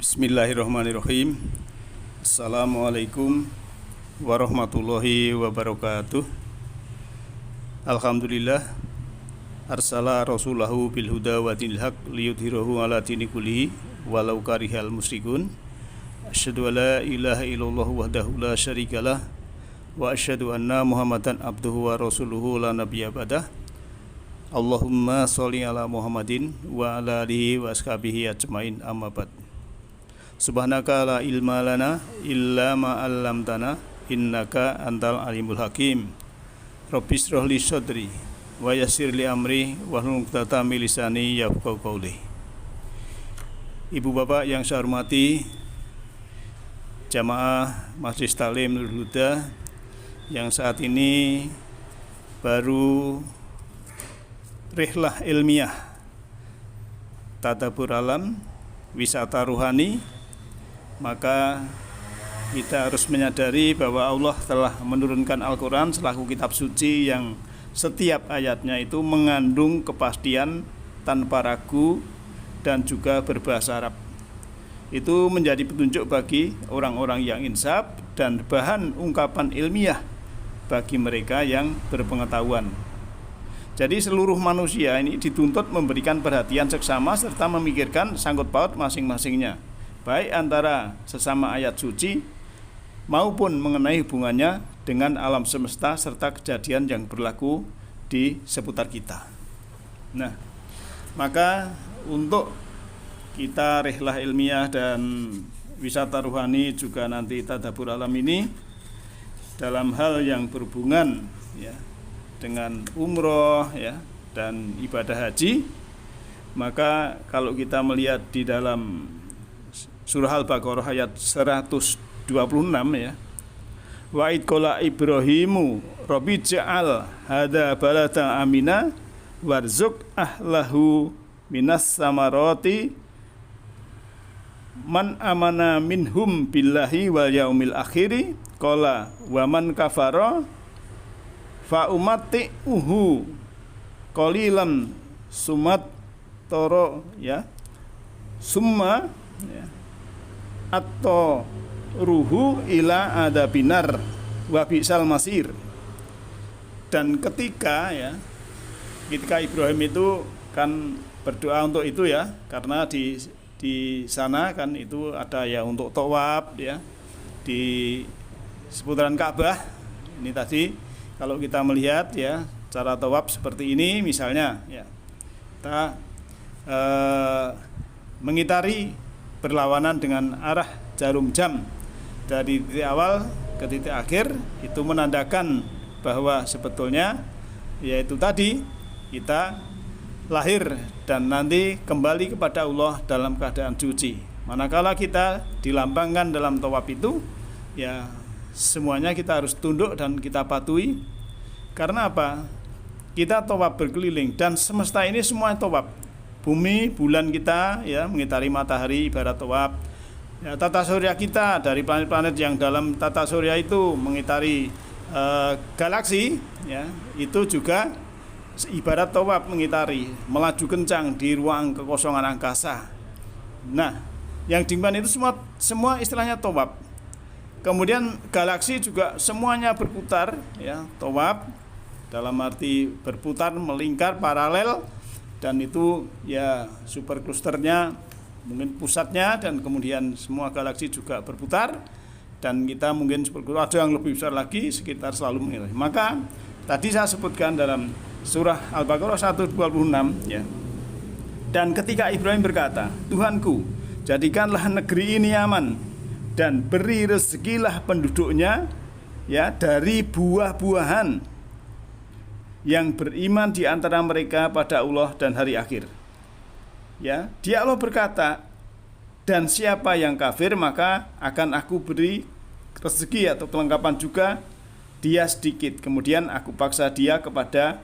Bismillahirrahmanirrahim. Assalamualaikum warahmatullahi wabarakatuh. Alhamdulillah arsala rasulahu bil huda wa dinil haq liyudhhirahu ala dini kullihi walau karihal musyrikun. Asyhadu an la ilaha illallah wahdahu la syarikalah wa asyhadu anna Muhammadan abduhu wa rasuluhu la nabiyya ba'dah. Allahumma sholli ala Muhammadin wa ala alihi wa ashabihi ajmain, amma ba'd. Subhanaka la ilma lana illa ma 'allamtana innaka antal alimul hakim. Rabbis shrah li sadri wa yassir li amri wahlul 'uqdatam min lisani yafqahu qawli. Ibu bapak yang saya hormati, jamaah Majelis Taklim Nurul Huda yang saat ini baru rihlah ilmiah tadabbur alam wisata ruhani, maka kita harus menyadari bahwa Allah telah menurunkan Al-Quran selaku kitab suci yang setiap ayatnya itu mengandung kepastian tanpa ragu dan juga berbahasa Arab. Itu menjadi petunjuk bagi orang-orang yang insaf dan bahan ungkapan ilmiah bagi mereka yang berpengetahuan. Jadi seluruh manusia ini dituntut memberikan perhatian seksama serta memikirkan sangkut paut masing-masingnya, baik antara sesama ayat suci maupun mengenai hubungannya dengan alam semesta serta kejadian yang berlaku di seputar kita. Nah, maka untuk kita rihlah ilmiah dan wisata ruhani juga nanti tadabbur alam ini dalam hal yang berhubungan dengan umroh dan ibadah haji, maka kalau kita melihat di dalam surah Al-Baqarah ayat 126 wa id qala Ibrahimu rabbi ja'al hadza balada amina warzuq ahlahu minas samarati man amana minhum billahi wal yaumil akhiri qala wa man kafara fa umatti'uhu qalilan sumat toro summa atau ruhu ila adabinar wa bi'sal masir. Dan ketika Ibrahim itu kan berdoa untuk itu karena di sana kan itu ada untuk tawaf di seputaran Ka'bah. Ini tadi kalau kita melihat cara tawaf seperti ini misalnya kita mengitari berlawanan dengan arah jarum jam dari titik awal ke titik akhir, itu menandakan bahwa sebetulnya yaitu tadi kita lahir dan nanti kembali kepada Allah dalam keadaan suci. Manakala kita dilambangkan dalam tawaf itu, semuanya kita harus tunduk dan kita patuhi. Karena apa? Kita tawaf berkeliling dan semesta ini semua tawaf. Bumi, bulan kita mengitari matahari ibarat tawaf. Tata surya kita dari planet-planet yang dalam tata surya itu mengitari galaksi, itu juga ibarat tawaf mengitari, melaju kencang di ruang kekosongan angkasa. Nah, yang dimana itu semua istilahnya tawaf. Kemudian galaksi juga semuanya berputar, tawaf dalam arti berputar, melingkar, paralel, dan itu super clusternya mungkin pusatnya, dan kemudian semua galaksi juga berputar, dan kita mungkin ada yang lebih besar lagi sekitar selalu mengelilingi. Maka tadi saya sebutkan dalam surah Al-Baqarah 126 dan ketika Ibrahim berkata, Tuhanku, jadikanlah negeri ini aman dan beri rezekilah penduduknya dari buah-buahan yang beriman di antara mereka pada Allah dan hari akhir. Dia Allah berkata, dan siapa yang kafir maka akan aku beri rezeki atau kelengkapan juga dia sedikit, kemudian aku paksa dia kepada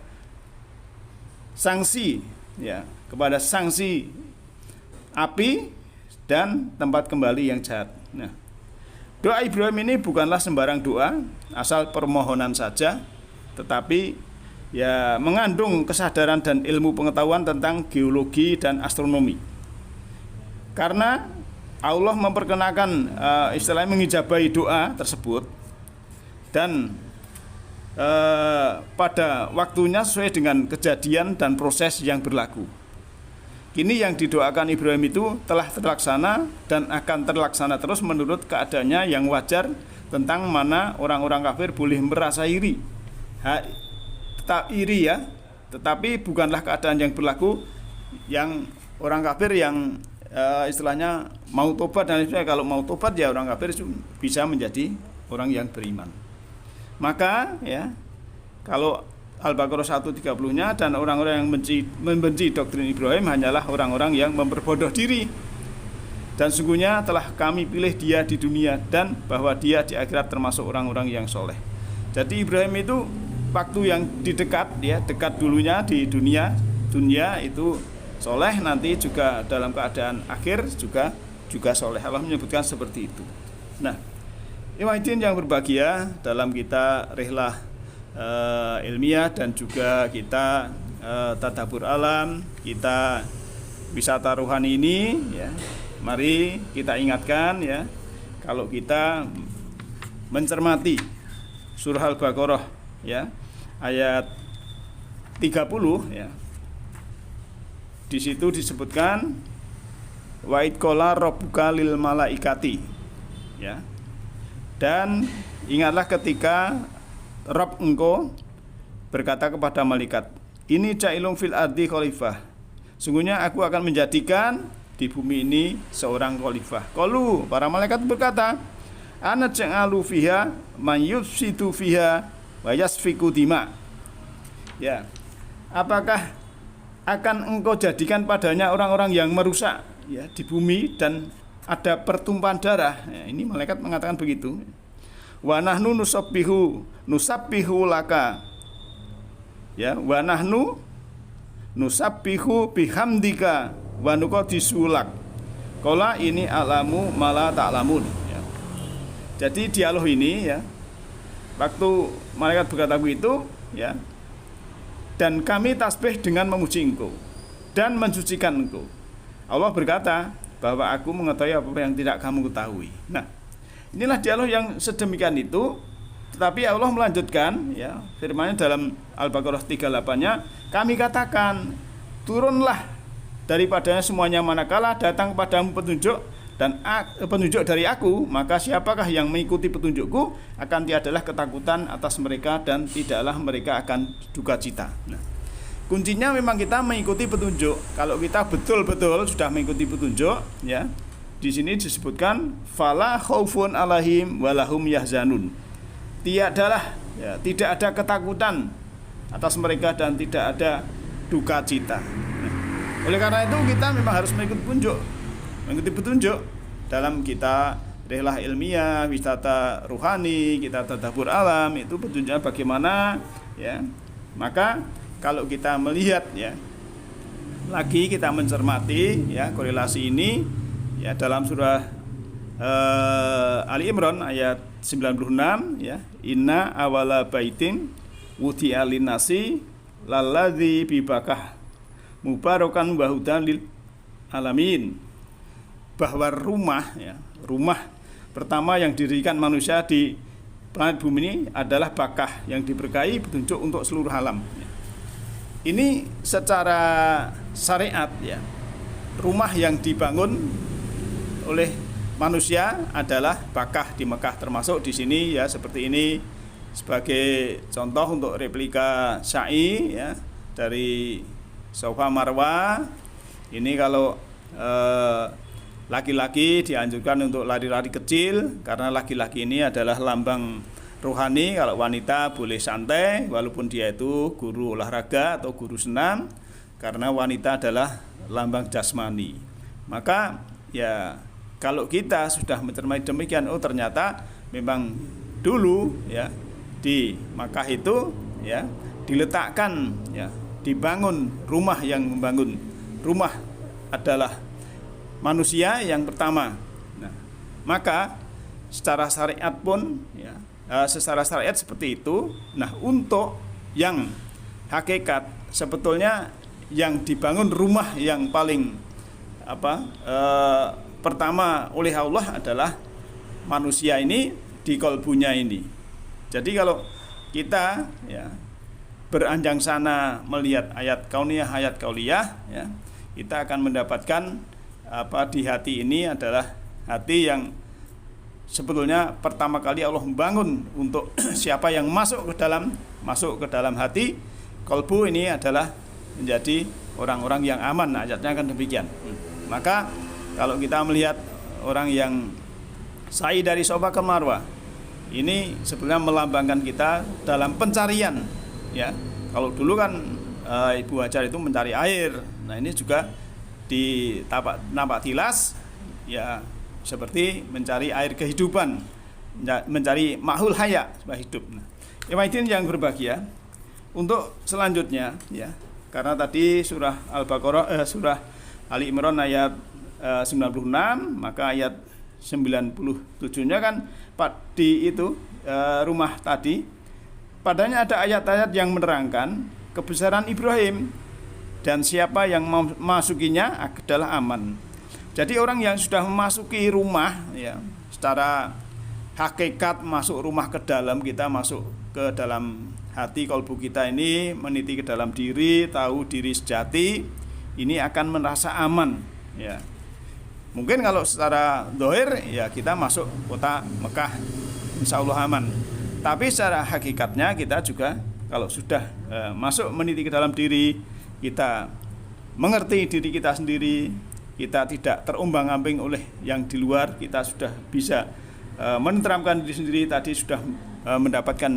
sanksi kepada sanksi api dan tempat kembali yang jahat. Nah, doa Ibrahim ini bukanlah sembarang doa asal permohonan saja, tetapi mengandung kesadaran dan ilmu pengetahuan tentang geologi dan astronomi. Karena Allah memperkenakan istilahnya mengijabahi doa tersebut dan pada waktunya sesuai dengan kejadian dan proses yang berlaku. Kini yang didoakan Ibrahim itu telah terlaksana dan akan terlaksana terus menurut keadaannya yang wajar, tentang mana orang-orang kafir boleh merasa iri. Tetap iri ya, tetapi bukanlah keadaan yang berlaku yang orang kafir yang istilahnya mau tobat, dan kalau mau tobat ya orang kafir bisa menjadi orang yang beriman. Maka ya, kalau Al-Baqarah 130-nya, dan orang-orang yang membenci doktrin Ibrahim hanyalah orang-orang yang memperbodoh diri. Dan sungguhnya telah kami pilih dia di dunia, dan bahwa dia di akhirat termasuk orang-orang yang soleh. Jadi Ibrahim itu waktu yang dekat dulunya di dunia itu soleh, nanti juga dalam keadaan akhir juga soleh. Allah menyebutkan seperti itu. Nah, Ikhwanuddin yang berbahagia, dalam kita rihlah ilmiah dan juga kita tadabbur alam, kita wisata rohani ini ya, mari kita ingatkan ya, kalau kita mencermati surah Al-Baqarah ya, ayat 30 ya, di situ disebutkan wa id qala rabbuka lil malaikati ya, dan ingatlah ketika Rabb engkau berkata kepada malaikat, ini ja'ilun fil ardi khalifah, sungguhnya aku akan menjadikan di bumi ini seorang khalifah. Qalu, para malaikat berkata, ana ja'alu fiha man yufsidu fiha wa yasfiku dima. Ya, apakah akan engkau jadikan padanya orang-orang yang merusak ya di bumi dan ada pertumpahan darah ya, ini malaikat mengatakan begitu. Wa nahnu nusabbihu laka ya, wa nahnu nusabbihu bihamdika wa nuqaddisu lak. Qala ini alamu mala ta'lamun ya. Jadi dialog ini ya, waktu malaikat berkata begitu ya, dan kami tasbih dengan memuji engkau dan mensucikan engkau. Allah berkata bahwa aku mengetahui apa yang tidak kamu ketahui. Nah, inilah dialog yang sedemikian itu. Tetapi Allah melanjutkan ya, firman-Nya dalam Al-Baqarah 38-nya, kami katakan, turunlah daripadanya semuanya manakala datang kepadamu petunjuk dan petunjuk dari aku, maka siapakah yang mengikuti petunjukku akan tiadalah ketakutan atas mereka dan tidaklah mereka akan duka cita. Nah, kuncinya memang kita mengikuti petunjuk. Kalau kita betul-betul sudah mengikuti petunjuk ya, di sini disebutkan fala khaufun alaihim walahum yahzanun. Tidak ada ketakutan atas mereka dan tidak ada duka cita. Nah, oleh karena itu kita memang harus mengikuti petunjuk dalam kita rihlah ilmiah, wisata rohani, kita tadabbur alam, itu petunjuknya bagaimana ya. Maka kalau kita melihat ya, lagi kita mencermati ya korelasi ini ya, dalam surah Ali Imran ayat 96 ya, inna awala baitin wudi'a linnasi lalladzi bibakah mubarakan wa hudan lil alamin, bahwa rumah pertama yang didirikan manusia di planet bumi ini adalah Bakah yang diberkahi petunjuk untuk seluruh alam. Ini secara syariat ya, rumah yang dibangun oleh manusia adalah Bakah di Mekah, termasuk di sini ya, seperti ini sebagai contoh untuk replika sa'i ya dari Safa Marwa. Ini kalau laki-laki dianjurkan untuk lari-lari kecil karena laki-laki ini adalah lambang rohani. Kalau wanita boleh santai walaupun dia itu guru olahraga atau guru senam, karena wanita adalah lambang jasmani. Maka ya, kalau kita sudah mencermati demikian, oh ternyata memang dulu ya di Makkah itu ya diletakkan ya, dibangun rumah, yang membangun rumah adalah manusia yang pertama. Nah, maka secara syariat pun ya, secara syariat seperti itu. Nah, untuk yang hakikat sebetulnya yang dibangun rumah yang paling pertama oleh Allah adalah manusia ini di kolbunya ini. Jadi kalau kita ya beranjang sana melihat ayat kauniyah, ayat kauliyah, ya, kita akan mendapatkan di hati ini adalah hati yang sebetulnya pertama kali Allah membangun untuk siapa yang masuk ke dalam hati kolbu ini adalah menjadi orang-orang yang aman. Ayatnya kan demikian. Maka kalau kita melihat orang yang sa'i dari Safa ke Marwah, ini sebenarnya melambangkan kita dalam pencarian, ya. Kalau dulu kan Ibu Hajar itu mencari air. Nah, ini juga di nampak tilas, ya, seperti mencari air kehidupan, mencari mahul haya supaya hidup. Nah, Ikhwatin yang berbahagia, untuk selanjutnya, ya, karena tadi surah Al-Baqarah, surah Ali Imran ayat 96, maka ayat 97-nya kan di itu rumah tadi, padanya ada ayat-ayat yang menerangkan kebesaran Ibrahim dan siapa yang memasukinya adalah aman. Jadi orang yang sudah memasuki rumah, ya, secara hakikat masuk rumah ke dalam, kita masuk ke dalam hati kolbu kita ini, meniti ke dalam diri, tahu diri sejati, ini akan merasa aman, ya. Mungkin kalau secara zahir, ya, kita masuk kota Mekah, insya Allah aman. Tapi secara hakikatnya kita juga kalau sudah masuk meniti ke dalam diri, kita mengerti diri kita sendiri, kita tidak terombang-ambing oleh yang di luar, kita sudah bisa menenteramkan diri sendiri, tadi sudah mendapatkan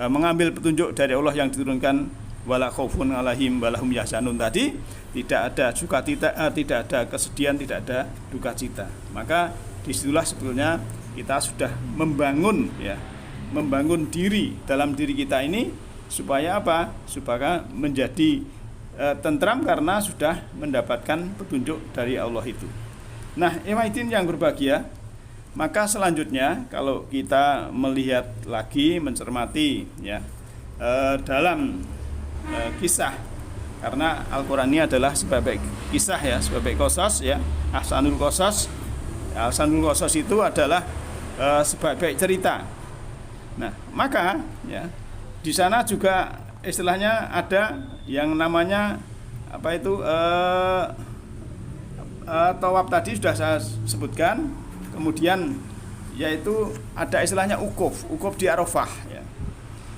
mengambil petunjuk dari Allah yang diturunkan, wala khaufun alaihim walahum yahzanun tadi, tidak ada sukacita, tidak ada kesedihan, tidak ada duka cita. Maka disitulah sebetulnya kita sudah membangun, ya, membangun diri dalam diri kita ini supaya apa? Supaya menjadi tentram karena sudah mendapatkan petunjuk dari Allah itu. Nah, ikhwatin yang berbahagia, maka selanjutnya kalau kita melihat lagi, mencermati, ya, dalam kisah, karena Al-Quran ini adalah sebagai kisah, ya, sebagai qasas, ya, ahsanul qasas. Ahsanul qasas itu adalah sebagai cerita. Nah, maka, ya, di sana juga istilahnya ada yang namanya apa itu tawaf tadi sudah saya sebutkan. Kemudian yaitu ada istilahnya ukuf di Arafah, ya.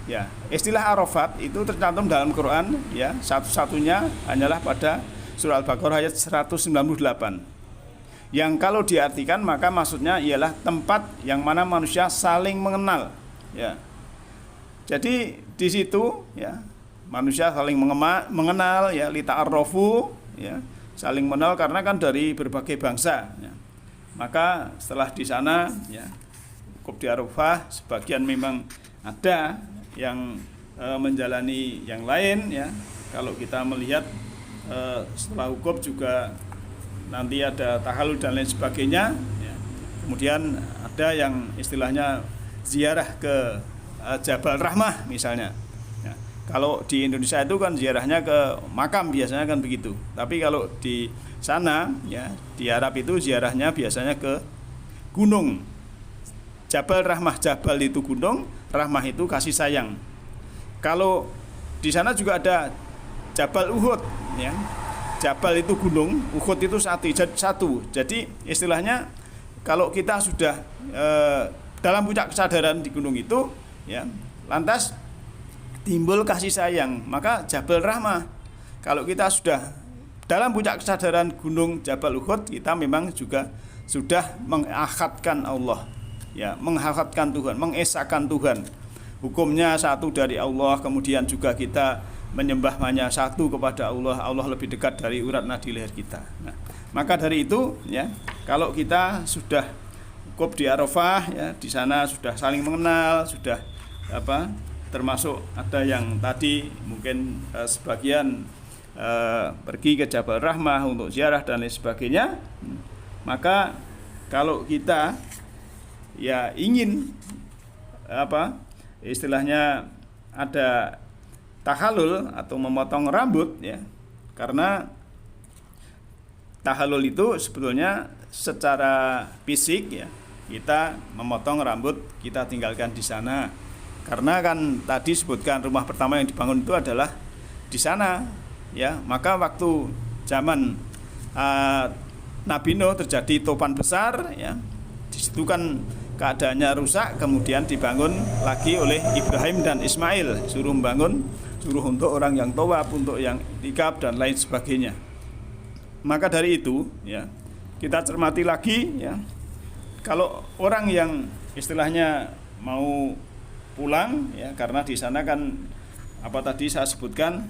Ya, istilah Arafat itu tercantum dalam Quran, ya, satu-satunya hanyalah pada surah Al-Baqarah ayat 198. Yang kalau diartikan maka maksudnya ialah tempat yang mana manusia saling mengenal, ya. Jadi di situ, ya, manusia saling mengenal, ya, lita'arrafu, ya, saling mengenal karena kan dari berbagai bangsa, ya. Maka setelah di sana, ya, ukuf di Arafah, sebagian memang ada yang menjalani yang lain, ya. Kalau kita melihat setelah ukuf juga nanti ada tahalul dan lain sebagainya, ya. Kemudian ada yang istilahnya ziarah ke Jabal Rahmah misalnya, ya. Kalau di Indonesia itu kan ziarahnya ke makam biasanya kan begitu. Tapi kalau di sana, ya, di Arab itu ziarahnya biasanya ke gunung. Jabal Rahmah, Jabal itu gunung, Rahmah itu kasih sayang. Kalau di sana juga ada Jabal Uhud, ya. Jabal itu gunung, Uhud itu satu. Jadi istilahnya kalau kita sudah dalam puncak kesadaran di gunung itu, ya, lantas timbul kasih sayang, maka Jabal Rahmah. Kalau kita sudah dalam puncak kesadaran gunung Jabal Uhud, kita memang juga sudah mengakadkan Allah, ya, mengakadkan Tuhan, mengesahkan Tuhan. Hukumnya satu dari Allah, kemudian juga kita menyembah hanya satu kepada Allah. Allah lebih dekat dari urat nadi leher kita. Nah, maka dari itu, ya, kalau kita sudah wukuf di Arafah, ya, di sana sudah saling mengenal, sudah termasuk ada yang tadi mungkin sebagian pergi ke Jabal Rahmah untuk ziarah dan lain sebagainya. Maka kalau kita, ya, ingin istilahnya ada tahallul atau memotong rambut, ya, karena tahallul itu sebetulnya secara fisik ya, kita memotong rambut, kita tinggalkan di sana. Karena kan tadi sebutkan rumah pertama yang dibangun itu adalah di sana ya. Maka waktu zaman Nabi Nuh terjadi topan besar ya. Di situ kan keadaannya rusak, kemudian dibangun lagi oleh Ibrahim dan Ismail, suruh membangun, suruh untuk orang yang tawaf, untuk yang iktikaf dan lain sebagainya. Maka dari itu ya, kita cermati lagi ya, kalau orang yang istilahnya mau pulang ya, karena di sana kan apa tadi saya sebutkan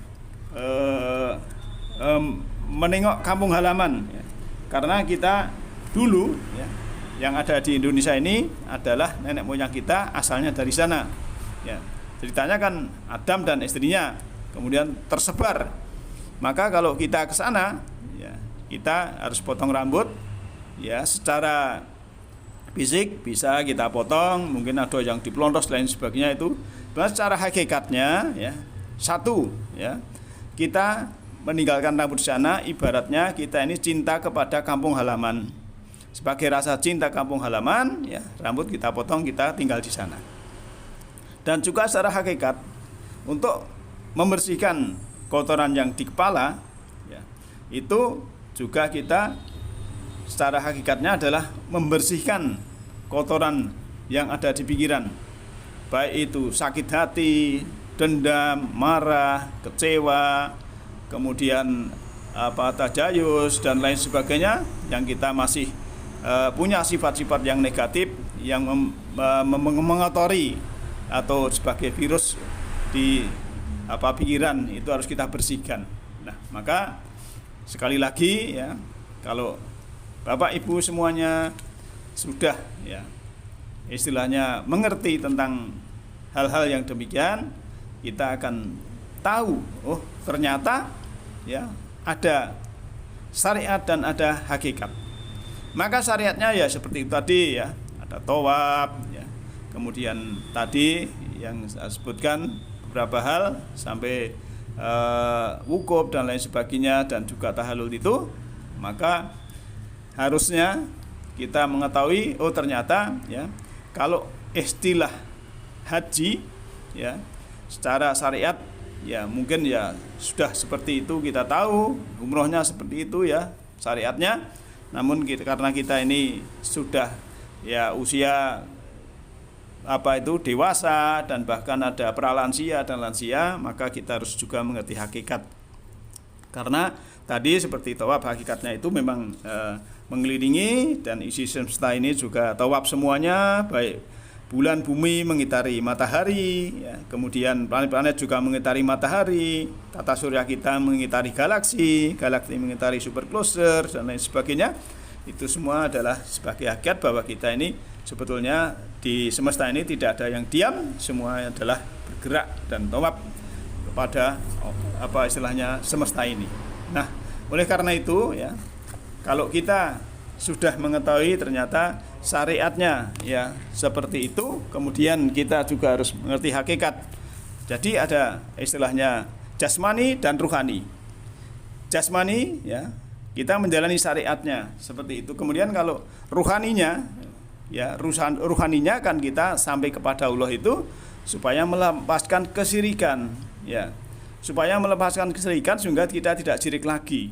menengok kampung halaman ya. Karena kita dulu ya, yang ada di Indonesia ini adalah nenek moyang kita asalnya dari sana ya. Ceritanya kan Adam dan istrinya kemudian tersebar. Maka kalau kita ke sana ya, kita harus potong rambut ya, secara fisik bisa kita potong, mungkin ada yang dipelontos lain sebagainya itu. Dan secara hakikatnya ya, satu ya, kita meninggalkan rambut di sana ibaratnya kita ini cinta kepada kampung halaman. Sebagai rasa cinta kampung halaman ya, rambut kita potong, kita tinggal di sana. Dan juga secara hakikat untuk membersihkan kotoran yang di kepala ya, itu juga kita secara hakikatnya adalah membersihkan kotoran yang ada di pikiran, baik itu sakit hati, dendam, marah, kecewa, kemudian tajayus dan lain sebagainya, yang kita masih punya sifat-sifat yang negatif yang mengotori atau sebagai virus di pikiran, itu harus kita bersihkan. Nah, maka sekali lagi ya, kalau Bapak Ibu semuanya sudah ya istilahnya mengerti tentang hal-hal yang demikian, kita akan tahu, oh ternyata ya ada syariat dan ada hakikat. Maka syariatnya ya seperti itu tadi ya, ada tawaf ya, kemudian tadi yang saya sebutkan beberapa hal sampai wukuf dan lain sebagainya, dan juga tahallul itu. Maka harusnya kita mengetahui, oh ternyata ya kalau istilah haji ya secara syariat ya mungkin ya sudah seperti itu, kita tahu umrohnya seperti itu ya syariatnya. Namun karena kita ini sudah ya usia dewasa dan bahkan ada pralansia dan lansia, maka kita harus juga mengerti hakikat. Karena tadi seperti tawaf, hakikatnya itu memang mengelilingi, dan isi semesta ini juga tawaf semuanya, baik bulan bumi mengitari matahari ya, kemudian planet-planet juga mengitari matahari, tata surya kita mengitari galaksi mengitari super cluster dan lain sebagainya. Itu semua adalah sebagai hakikat bahwa kita ini sebetulnya di semesta ini tidak ada yang diam, semua adalah bergerak dan tawaf kepada istilahnya semesta ini. Nah, oleh karena itu ya, kalau kita sudah mengetahui ternyata syariatnya ya seperti itu, kemudian kita juga harus mengerti hakikat. Jadi ada istilahnya jasmani dan ruhani. Jasmani ya, kita menjalani syariatnya seperti itu. Kemudian kalau ruhaninya ya, ruhaninya kan kita sampai kepada Allah itu supaya melepaskan kesyirikan ya. Supaya melepaskan kesyirikan sehingga kita tidak syirik lagi.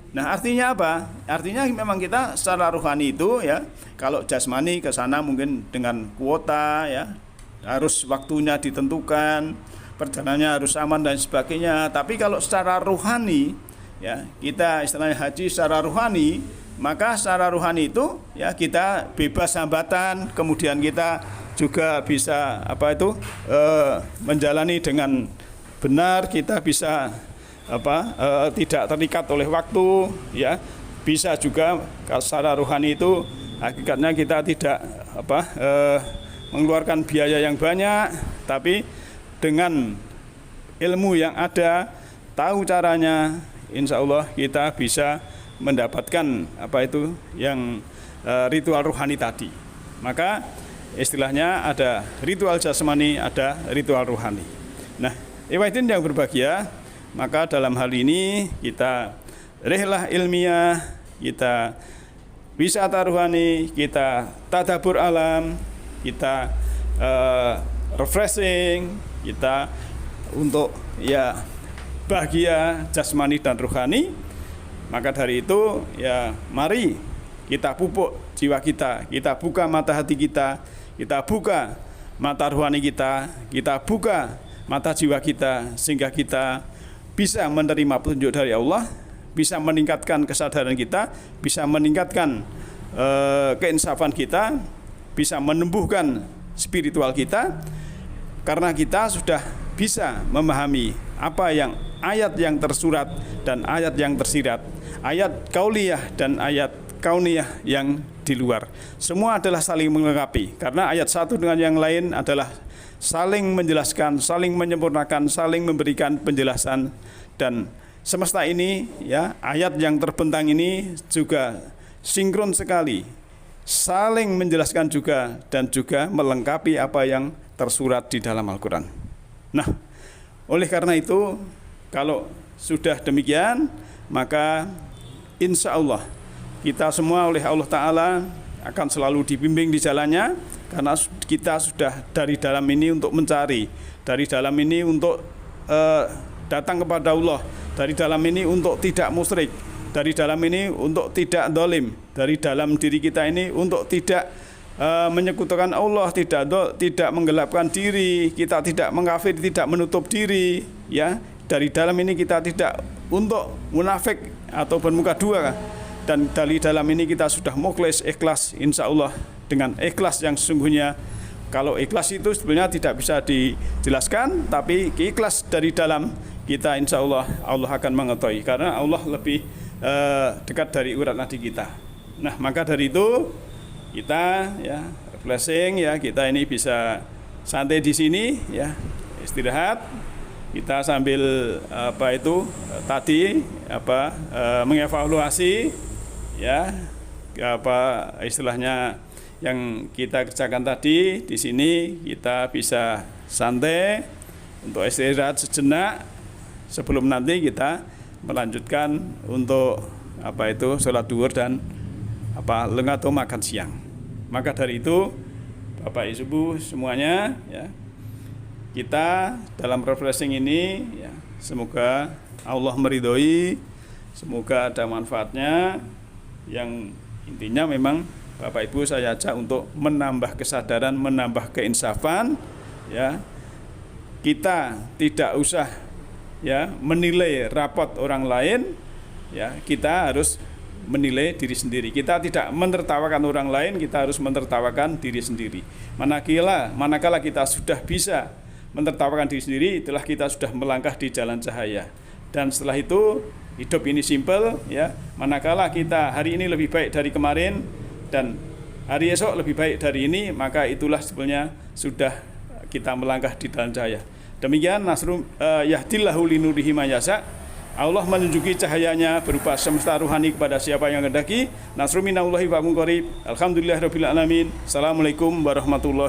Nah, artinya apa? Artinya memang kita secara rohani itu ya, kalau jasmani ke sana mungkin dengan kuota ya, harus waktunya ditentukan, perjalanannya harus aman dan sebagainya. Tapi kalau secara rohani ya, kita istilahnya haji secara rohani, maka secara rohani itu ya kita bebas hambatan, kemudian kita juga bisa menjalani dengan benar, kita bisa tidak terikat oleh waktu ya. Bisa juga secara rohani itu hakikatnya kita tidak mengeluarkan biaya yang banyak, tapi dengan ilmu yang ada, tahu caranya, insya Allah kita bisa mendapatkan yang ritual rohani tadi. Maka istilahnya ada ritual jasmani, ada ritual rohani. Nah, ikhwatin yang berbahagia, maka dalam hal ini kita rihlah ilmiah, kita wisata rohani, kita tadabbur alam, kita refreshing, kita untuk ya bahagia jasmani dan rohani. Maka dari itu ya mari kita pupuk jiwa kita buka mata hati kita buka mata rohani kita buka mata jiwa kita, sehingga kita bisa menerima petunjuk dari Allah, bisa meningkatkan kesadaran kita, bisa meningkatkan keinsafan kita, bisa menumbuhkan spiritual kita, karena kita sudah bisa memahami apa yang ayat yang tersurat dan ayat yang tersirat, ayat kauliyah dan ayat kauniyah yang di luar. Semua adalah saling melengkapi, karena ayat satu dengan yang lain adalah saling menjelaskan, saling menyempurnakan, saling memberikan penjelasan. Dan semesta ini ya, ayat yang terbentang ini juga sinkron sekali, saling menjelaskan juga dan juga melengkapi apa yang tersurat di dalam Al-Quran. Nah, oleh karena itu kalau sudah demikian, maka insya Allah kita semua oleh Allah Ta'ala akan selalu dibimbing di jalannya, karena kita sudah dari dalam ini untuk mencari, dari dalam ini untuk datang kepada Allah, dari dalam ini untuk tidak musyrik, dari dalam ini untuk tidak dolim, dari dalam diri kita ini untuk tidak menyekutukan Allah, tidak menggelapkan diri, kita tidak mengkafir, tidak menutup diri, ya. Dari dalam ini kita tidak untuk munafik atau bermuka dua, dan dari dalam ini kita sudah mukhlis, ikhlas, insya Allah dengan ikhlas yang sesungguhnya. Kalau ikhlas itu sebenarnya tidak bisa dijelaskan, tapi ikhlas dari dalam kita, insya Allah Allah akan mengetahui, karena Allah lebih dekat dari urat nadi kita. Nah, maka dari itu kita ya refreshing ya, kita ini bisa santai di sini ya, istirahat. Kita sambil mengevaluasi ya istilahnya yang kita kerjakan tadi. Di sini kita bisa santai untuk istirahat sejenak sebelum nanti kita melanjutkan untuk sholat duhur dan atau makan siang. Maka dari itu Bapak Ibu semuanya ya, kita dalam refreshing ini ya, semoga Allah meridhoi, semoga ada manfaatnya. Yang intinya memang Bapak Ibu saya ajak untuk menambah kesadaran, menambah keinsafan ya. Kita tidak usah ya menilai rapot orang lain ya, kita harus menilai diri sendiri. Kita tidak menertawakan orang lain, kita harus menertawakan diri sendiri. Manakala kita sudah bisa menertawakan diri sendiri, itulah kita sudah melangkah di jalan cahaya. Dan setelah itu hidup ini simpel ya. Manakala kita hari ini lebih baik dari kemarin dan hari esok lebih baik dari ini, maka itulah sebenarnya sudah kita melangkah di jalan cahaya. Demikian nasrum yahdillahu linurihi mayasa. Allah menunjuki cahayanya berupa semesta ruhani kepada siapa yang kehendaki. Nasrum minallahi wa qarib. Alhamdulillahirabbil alamin. Assalamualaikum warahmatullahi